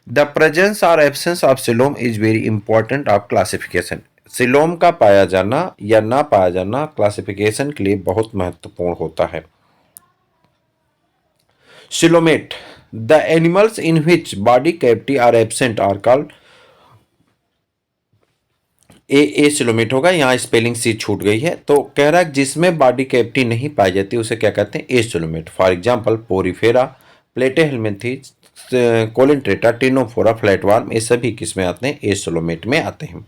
द प्रेजेंस और absence of coelom is very important of classification. Coelom का पाया जाना या ना पाया जाना क्लासिफिकेशन के लिए बहुत महत्वपूर्ण होता है। Coelomate, the animals in which body cavity are absent are called, acoelomate होगा, यहाँ स्पेलिंग सी छूट गई है। तो कह रहा है जिसमें बॉडी कैविटी नहीं पाई जाती उसे क्या कहते हैं, acoelomate. For example Porifera, Platyhelminthes, Coelenterata, Ctenophora, flatworm, ये सभी किसमें आते हैं, ए सिलोमेट में आते हैं।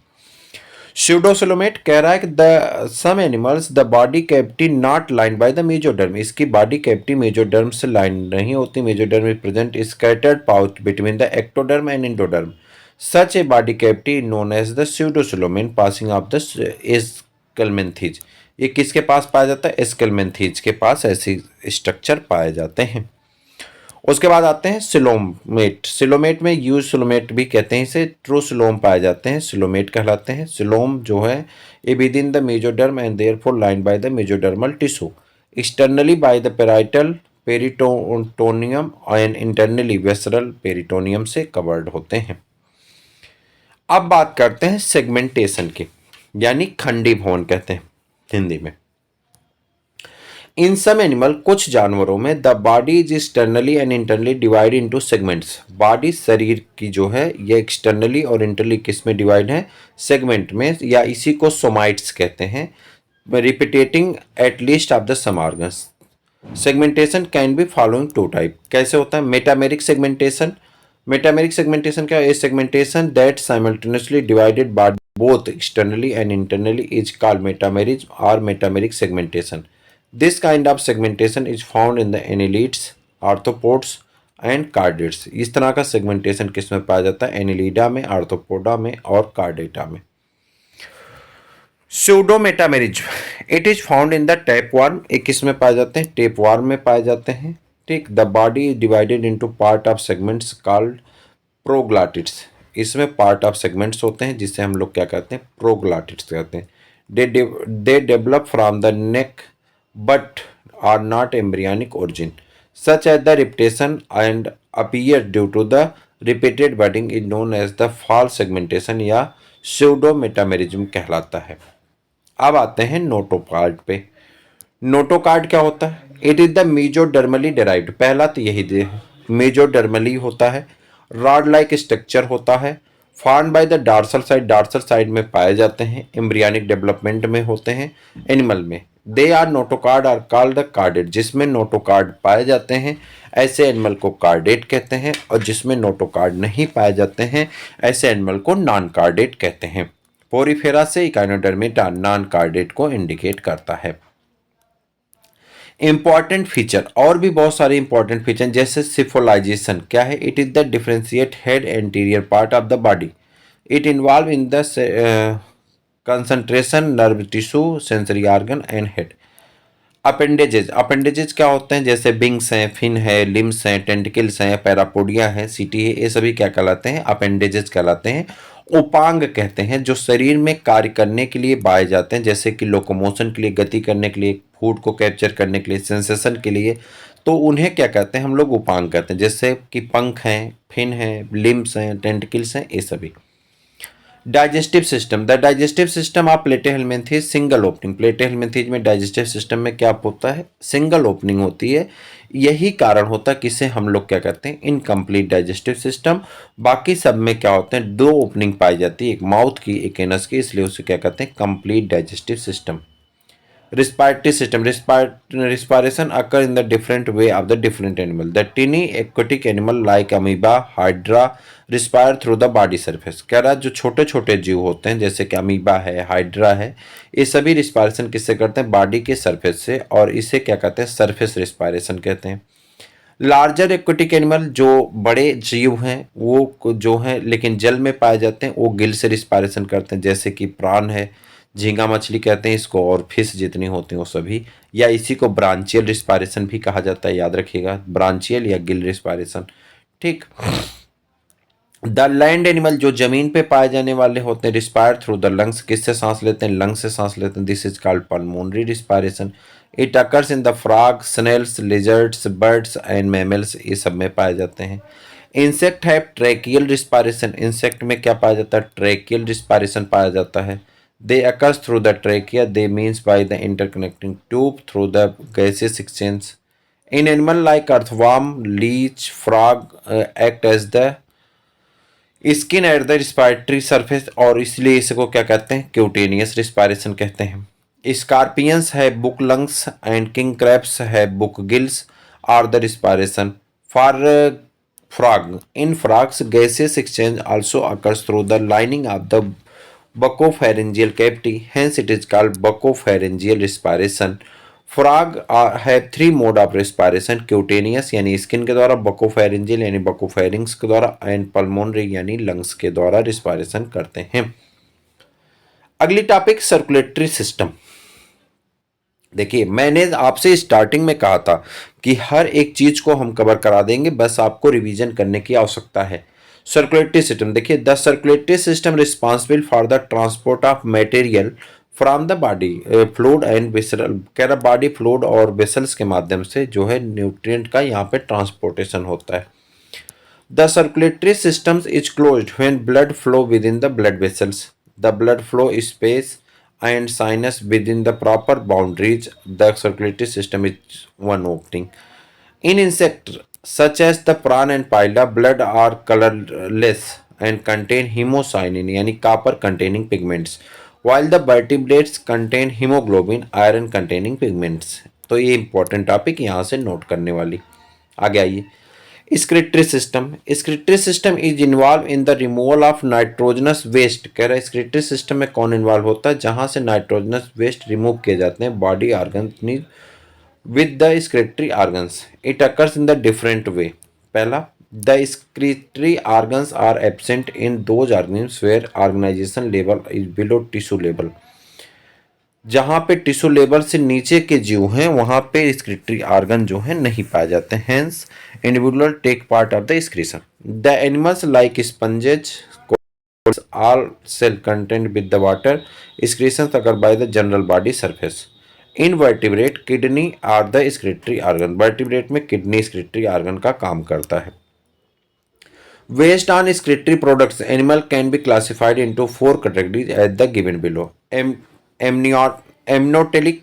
स्यूडोसिलोमेट कह रहा है कि the some animals the body cavity not line by the mesoderm, इसकी बॉडी कैविटी मेजोडर्म से लाइन नहीं होती। Mesoderm is present scattered pouch between the ectoderm and endoderm, such a body cavity known as the pseudocoelom passing of the Aschelminthes. ये किसके पास पाया जाता है, Aschelminthes के पास ऐसे स्ट्रक्चर पाए जाते हैं। उसके बाद आते हैं सिलोमेट। सिलोमेट में यूज सिलोमेट भी कहते हैं इसे, ट्रू सिलोम पाए जाते हैं, सिलोमेट कहलाते हैं। सिलोम जो है a within the mesoderm and therefore line by the mesodermal tissue, externally by the parietal peritoneum and internally visceral peritoneum से कवर्ड होते हैं। अब बात करते हैं सेगमेंटेशन की, यानी खंडी भवन कहते हैं हिंदी में। इन सम एनिमल, कुछ जानवरों में the body is externally and internally divide into segments. Body शरीर की जो है ये एक्सटर्नली और इंटरनली किस में डिवाइड है, सेगमेंट में, या इसी को सोमाइट्स कहते हैं। Repeating at least of the some organs. Segmentation can be following to type. कैसे होता है, मेटामेरिक सेगमेंटेशन। मेटामेरिक सेगमेंटेशन क्या है, segmentation that simultaneously divided body both externally and internally is called metamerism और metameric segmentation. This kind of segmentation is found in the annelids, arthropods and cardids। इस तरह का segmentation किस में पाया जाता है, एनिलीडा में, आर्थ्रोपोडा में और कार्डेटा में। Pseudometameriz, it is found in the tapeworm। एक किस में पाए जाते हैं, टेपवार्म में पाए जाते हैं। ठीक, the body is divided into part of segments called proglottids. इसमें पार्ट ऑफ सेगमेंट्स होते हैं जिसे हम लोग क्या कहते हैं, प्रोग्लाटिड्स कहते हैं। They develop from the neck but are not embryonic origin, such as the reptation and appear due to the repeated budding is known as the false segmentation या pseudometamerism कहलाता है। अब आते हैं नोटोकार्ड पे। नोटोकार्ड क्या होता है, इट इज द मेजोडर्मली डेराइव्ड, पहला तो यही मेजोडर्मली होता है। रॉड लाइक स्ट्रक्चर होता है, found by the dorsal side, dorsal side में पाए जाते हैं, एम्ब्रियनिक डेवलपमेंट में होते हैं एनिमल में। They are notochord are called the chordate, जिसमें नोटोकार्ड पाए जाते हैं ऐसे एनिमल को कार्डेट कहते हैं, और जिसमें नोटोकार्ड नहीं पाए जाते हैं ऐसे एनिमल को नॉन कार्डेट कहते हैं। पोरीफेरा से इकाइनोडर्मेटा नॉन कार्डेट को इंडिकेट करता है। इंपॉर्टेंट फीचर, और भी बहुत सारे इंपॉर्टेंट फीचर, जैसे सिफोलाइजेशन क्या है, it is the differentiate head anterior part of the body. It involve in the concentration nerve tissue sensory organ and head. Appendages, appendages क्या होते हैं, जैसे विंग्स हैं, फिन है, लिम्स हैं, टेंटिकल्स हैं, पैरापोडिया है, सीटी है, ये सभी क्या कहलाते हैं, अपेंडेजेज कहलाते हैं। उपांग कहते हैं जो शरीर में कार्य करने के लिए पाए जाते हैं, जैसे कि लोकोमोशन के लिए, गति करने के लिए, फूड को कैप्चर करने के लिए, सेंसेशन के लिए, तो उन्हें क्या कहते हैं हम लोग, उपांग कहते हैं। जैसे कि पंख हैं, फिन हैं, लिम्स हैं, टेंटिकल्स हैं, ये सभी। Digestive system, the digestive system of Platyhelminthes single opening. Platyhelminthes में डाइजेस्टिव सिस्टम में क्या होता है, सिंगल ओपनिंग होती है। यही कारण होता है कि इसे हम लोग क्या कहते हैं, इनकम्प्लीट डाइजेस्टिव सिस्टम। बाकी सब में क्या होते हैं, दो ओपनिंग पाई जाती है, एक माउथ की, एक एनस की, इसलिए उसे क्या कहते हैं, complete digestive system. Respiratory system. Respiration occur in the different way of the different animal. The tiny aquatic animal like amoeba, hydra respire through the body surface. कह रहा जो छोटे छोटे जीव होते हैं जैसे कि अमीबा है, हाइड्रा है, ये सभी रिस्पायरेशन किससे करते हैं? बॉडी के सरफेस से, और इसे क्या कहते हैं? सरफेस रिस्पायरेशन कहते हैं। लार्जर एक्वेटिक एनिमल जो बड़े जीव हैं वो जो हैं लेकिन जल में पाए जाते हैं वो गिल से रिस्पायरेशन करते हैं, जैसे कि प्राण है, झींगा मछली कहते हैं इसको, और फिश जितनी होती हैं वो सभी, या इसी को ब्रांचियल रिस्पायरेशन भी कहा जाता है, याद रखिएगा, ब्रांचियल या गिल रिस्पायरेशन। ठीक। द लैंड एनिमल जो जमीन पे पाए जाने वाले होते हैं रिस्पायर थ्रू द लंग्स, किससे सांस लेते हैं? लंग्स से सांस लेते हैं। This is called pulmonary respiration. It occurs in the frog, snails, lizards, birds and mammals, ये सब में पाए जाते हैं। इंसेक्ट है ट्रैकियल रिस्पायरेशन। इंसेक्ट में क्या पाया जाता है? ट्रैकियल रिस्पायरेशन पाया जाता है। They occurs through the trachea, they means by the interconnecting tube through the gases exchange. In animal like earthworm, leech, frog act as the skin at the respiratory surface, और इसलिए इसको क्या कहते हैं? Cutaneous respiration कहते हैं। Scorpions है book lungs and king crabs है book gills are the respiration for frog. In frogs gases exchange also occurs through the lining of the bucopharyngeal cavity, hence it is called bucopharyngeal respiration. Frog है three mode of respiration, cutaneous यानी skin के द्वारा, buccopharyngeal यानी बकोफेरिंग्स के द्वारा, and pulmonary यानी lungs के द्वारा रिस्पायरेशन करते हैं। अगली टॉपिक सर्कुलेटरी सिस्टम। देखिए मैंने आपसे स्टार्टिंग में कहा था कि हर एक चीज को हम कवर करा देंगे, बस आपको रिवीजन करने की आवश्यकता है। सर्कुलेटरी सिस्टम देखिए, the circulatory system responsible for the transport of material from the body fluid and vessel. कह रहा बॉडी फ्लूइड और वेसल्स के माध्यम से जो है न्यूट्रिएंट का यहाँ पे ट्रांसपोर्टेशन होता है। The circulatory systems is closed when blood flow with in the blood vessels, the blood flow space and sinus within the proper boundaries. The circulatory system is one opening. In insects such as the prawn and pila, blood are colorless and contain hemocyanin यानी copper containing pigments, while the vertebrates contain hemoglobin, iron containing pigments. तो ये important topic यहाँ से note करने वाली। आगे आइए। Excretory system. Excretory system is involve in the removal of nitrogenous waste. कह रहा है स्क्रिटरी सिस्टम में कौन इन्वॉल्व होता है? जहां से नाइट्रोजनस वेस्ट रिमूव किए जाते हैं body organ with the excretory organs. It occurs in the different way. पहला, the excretory organs are absent in those organs where organisation level is below tissue level. जहाँ पे टिश्यू लेवल से नीचे के जीव हैं वहाँ पे स्क्रिटरी ऑर्गन जो है नहीं पाए जाते हैं। Hence individual take part of the excretion. The animals like sponges all cell contained with the water excretions occur by the general body surface. Invertebrate kidney are the excretory organ. Vertebrate में kidney excretory organ का काम करता है। Based on excretory products, animal can be classified into four categories as the given below. Amniotic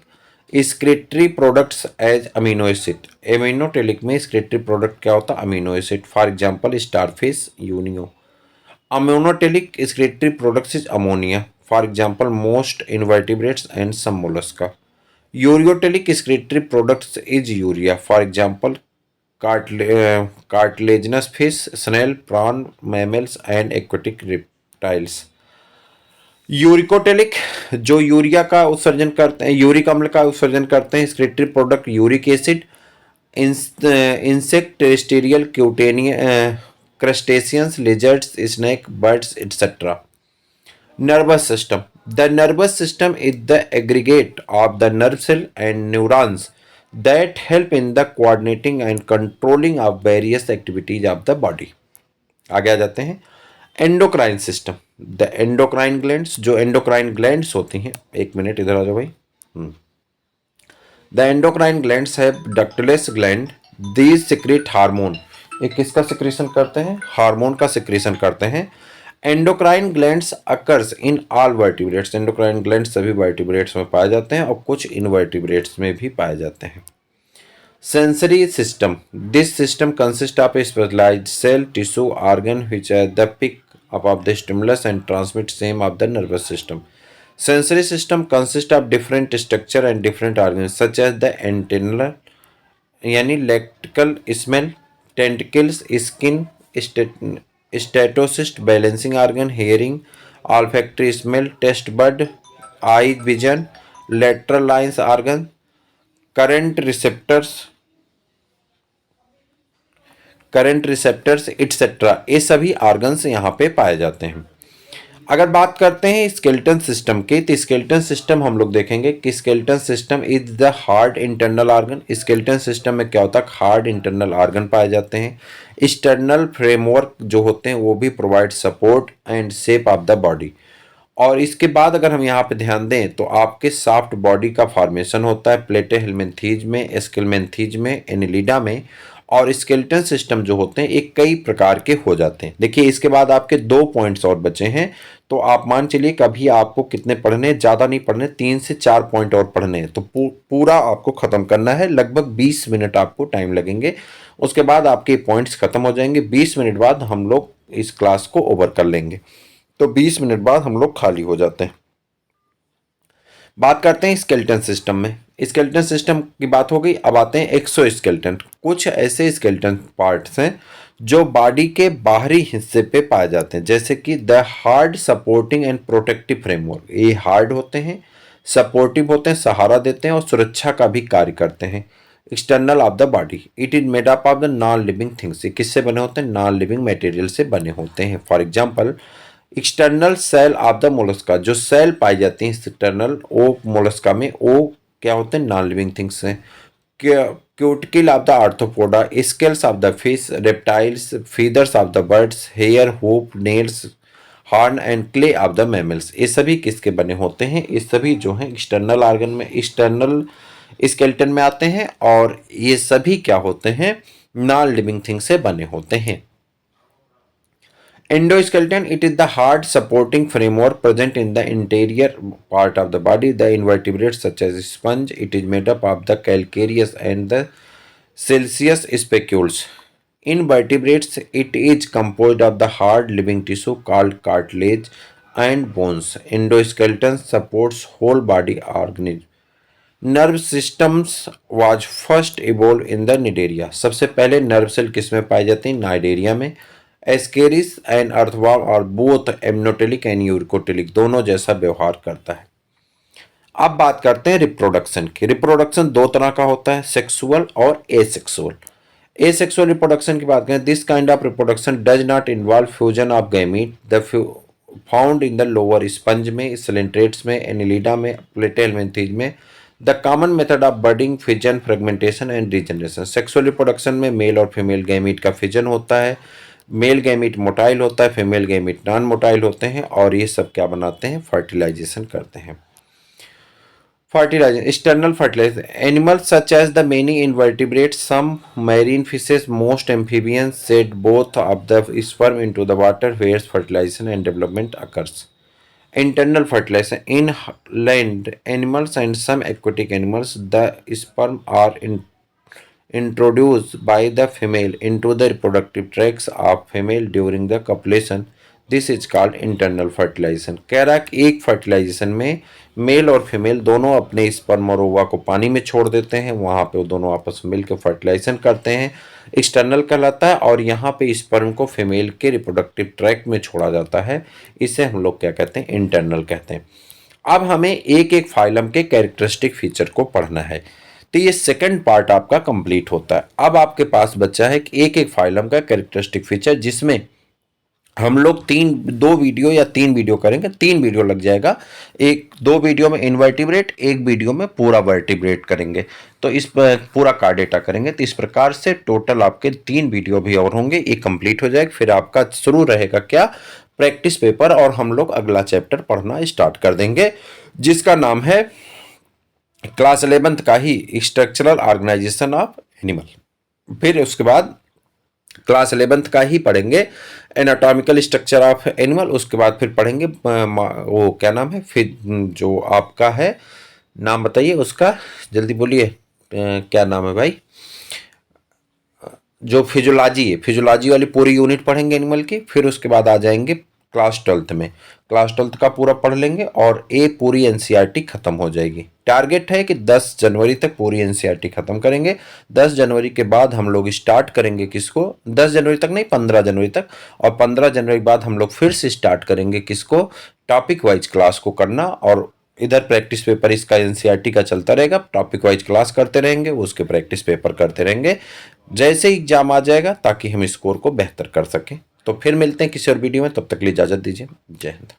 excretory products as amino acid. Amniotic में excretory product क्या होता है? amino acid. For example, starfish, unio. Ammonotelic excretory products is ammonia. For example, most invertebrates and some mollusca. Ureotelic excretory products is urea. For example, cartilaginous fish, snail, prawn, mammals and aquatic reptiles. Uricotelic जो urea का उत्सर्जन करते हैं, uric अम्ल का उत्सर्जन करते हैं excretory product uric acid, insect terrestrial क्यूटेनिया crustaceans, lizards, snake, birds, etc. Nervous system. The nervous system is the aggregate of the nerve cell and neurons that help in the coordinating and controlling of various activities of the body. आगे आ जाते हैं endocrine system. The endocrine glands, जो endocrine glands होती हैं, एक minute इधर आ जाओ भाई। The endocrine glands have ductless gland, these secrete hormone. ये किसका सिक्रेशन करते हैं? हार्मोन का सिक्रेशन करते हैं। Endocrine glands occurs in all vertebrates. Endocrine glands सभी वर्टिब्रेट्स में पाए जाते हैं और कुछ इनवर्टिब्रेट्स में भी पाए जाते हैं। Sensory system. This system consist of a specialised cell tissue organ which are the pick up of the stimulus and transmit same of the nervous system. Sensory system consists of different structure and different organs such as the antenna यानी electrical smell, tentacles, skin, statocyst, balancing organ, hearing, olfactory smell, taste bud, eye vision, lateral lines organ, current receptors, etcetera, ये सभी organs यहाँ पे पाए जाते हैं। अगर बात करते हैं स्केलेटन सिस्टम की, तो स्केलेटन सिस्टम हम लोग देखेंगे कि skeleton system is the hard internal organ. Skeleton system में क्या होता है, हार्ड इंटरनल ऑर्गन पाए जाते हैं। एक्सटर्नल फ्रेमवर्क जो होते हैं वो भी provide support and shape of the body. और इसके बाद अगर हम यहाँ पे ध्यान दें तो आपके सॉफ्ट बॉडी का फॉर्मेशन होता है प्लेटेहेल्मिन्थीज में, स्केलेमेन्थीज में, एनिलिडा में। और स्केलेटन सिस्टम जो होते हैं एक कई प्रकार के हो जाते हैं। देखिए इसके बाद आपके 2 पॉइंट्स और बचे हैं, तो आप मान चलिए कभी आपको कितने पढ़ने हैं, ज़्यादा नहीं पढ़ने, 3 से 4 पॉइंट और पढ़ने हैं, तो पूरा आपको ख़त्म करना है। लगभग 20 मिनट आपको टाइम लगेंगे, उसके बाद आपके पॉइंट्स ख़त्म हो जाएंगे। 20 मिनट बाद हम लोग इस क्लास को ओवर कर लेंगे, तो 20 मिनट बाद हम लोग खाली हो जाते हैं। बात करते हैं स्केलेटन सिस्टम में। स्केलेटन सिस्टम की बात हो गई, अब आते हैं एक्सोस्केलेटन। कुछ ऐसे स्केलेटन पार्ट्स हैं जो बॉडी के बाहरी हिस्से पे पाए जाते हैं, जैसे कि the hard supporting and protective framework. ये हार्ड होते हैं, सपोर्टिव होते हैं, सहारा देते हैं और सुरक्षा का भी कार्य करते हैं। External of the body, it is made up of the non living things. ये किससे बने होते हैं, नॉन लिविंग मटेरियल से बने होते हैं। For example external cell of the Mollusca, जो सेल पाई जाती हैं एक्सटर्नल वो मोलस्का में, वो क्या होते हैं, नॉन लिविंग थिंग्स हैं। Cuticle of the Arthropoda, scales of the fish, reptiles, feathers of the birds, hair, hoof, nails, horn and claw of the mammals, ये सभी किसके बने होते हैं, ये सभी जो हैं एक्सटर्नल ऑर्गन में, एक्सटर्नल स्केलेटन में आते हैं। और ये सभी क्या होते हैं, नॉन लिविंग थिंग से बने होते हैं। Endoskeleton, it is the hard supporting framework present in the interior part of the body. The invertebrates such as sponge, it is made up of the calcareous and the siliceous spicules. In vertebrates, it is composed of the hard living tissue called cartilage and bones. Endoskeleton supports whole body organism. Nerve systems was first evolve in the Cnidaria. सबसे पहले nerve cell किस में पाए जाते हैं, Cnidaria में। Ascaris and earthworm और both एमनोटेलिक and uricotelic, दोनों जैसा व्यवहार करता है। अब बात करते हैं रिप्रोडक्शन की। रिप्रोडक्शन 2 तरह का होता है, सेक्सुअल और एसेक्सुअल। एसेक्सुअल रिप्रोडक्शन की बात करें, this kind of reproduction does not involve fusion of gamete the found in the lower sponge में, सिलेंट्रेट्स में, एनिलिडा में, प्लेटेहेल्मिन्थीज में। The common method of budding, fission, fragmentation and regeneration. Sexual reproduction में male और female gamete का fission होता है। Male gamete motile होता है, फीमेल गैमीट नॉन मोटाइल होते हैं, और ये सब क्या बनाते हैं, फर्टिलाइजेशन करते हैं। Fertilization, external fertilization. Animals such as the many invertebrates, some marine fishes, most amphibians shed both of the sperm into the water where fertilization and development occurs. Internal fertilization. In land animals and some aquatic animals, the sperm are introduced by the female into the reproductive tracts of female during the copulation. This is called internal fertilisation. कह रहा है कि एक fertilisation में male और female दोनों अपने sperm और ओवा को पानी में छोड़ देते हैं, वहाँ पे वो दोनों आपस में मिलकर फर्टिलाइजेशन करते हैं, एक्सटर्नल कहलाता है। और यहाँ पे स्पर्म को फीमेल के रिप्रोडक्टिव ट्रैक्ट में छोड़ा जाता है, इसे हम लोग क्या कहते हैं, इंटरनल कहते हैं। अब हमें एक एक फाइलम के कैरेक्टरिस्टिक फीचर को पढ़ना है, तो ये सेकंड पार्ट आपका कंप्लीट होता है। अब आपके पास बच्चा है कि एक एक फाइलम का कैरेक्टरिस्टिक फीचर, जिसमें हम लोग 2 वीडियो या 3 वीडियो करेंगे, 3 वीडियो लग जाएगा। 2 वीडियो में इनवर्टिब्रेट, एक वीडियो में पूरा वर्टिब्रेट करेंगे, तो इस पूरा कार्डेटा करेंगे। तो इस प्रकार से टोटल आपके 3 वीडियो भी और होंगे, ये कंप्लीट हो जाएगा। फिर आपका शुरू रहेगा क्या, प्रैक्टिस पेपर, और हम लोग अगला चैप्टर पढ़ना स्टार्ट कर देंगे, जिसका नाम है क्लास 11th का ही स्ट्रक्चरल ऑर्गेनाइजेशन ऑफ एनिमल। फिर उसके बाद क्लास 11th का ही पढ़ेंगे एनाटॉमिकल स्ट्रक्चर ऑफ एनिमल। उसके बाद फिर पढ़ेंगे वो क्या नाम है, फिर जो आपका है, नाम बताइए उसका, जल्दी बोलिए, क्या नाम है भाई, जो फिजियोलॉजी है, फिजियोलॉजी वाली पूरी यूनिट पढ़ेंगे एनिमल की। फिर उसके बाद आ जाएंगे क्लास ट्वेल्थ में। क्लास ट्वेल्थ का पूरा पढ़ लेंगे और ए पूरी एनसीईआरटी खत्म हो जाएगी। टारगेट है कि 10 जनवरी तक पूरी एनसीईआरटी खत्म करेंगे। 10 जनवरी के बाद हम लोग स्टार्ट करेंगे किसको, 10 जनवरी तक नहीं, 15 जनवरी तक। और 15 जनवरी के बाद हम लोग फिर से स्टार्ट करेंगे किसको, टॉपिक वाइज क्लास को करना। और इधर प्रैक्टिस पेपर इसका एनसीईआरटी का चलता रहेगा, टॉपिक वाइज क्लास करते रहेंगे, उसके प्रैक्टिस पेपर करते रहेंगे जैसे ही एग्जाम आ जाएगा, ताकि हम स्कोर को बेहतर कर सकें। तो फिर मिलते हैं किसी और वीडियो में, तब तक के लिए इजाजत दीजिए। जय हिंद।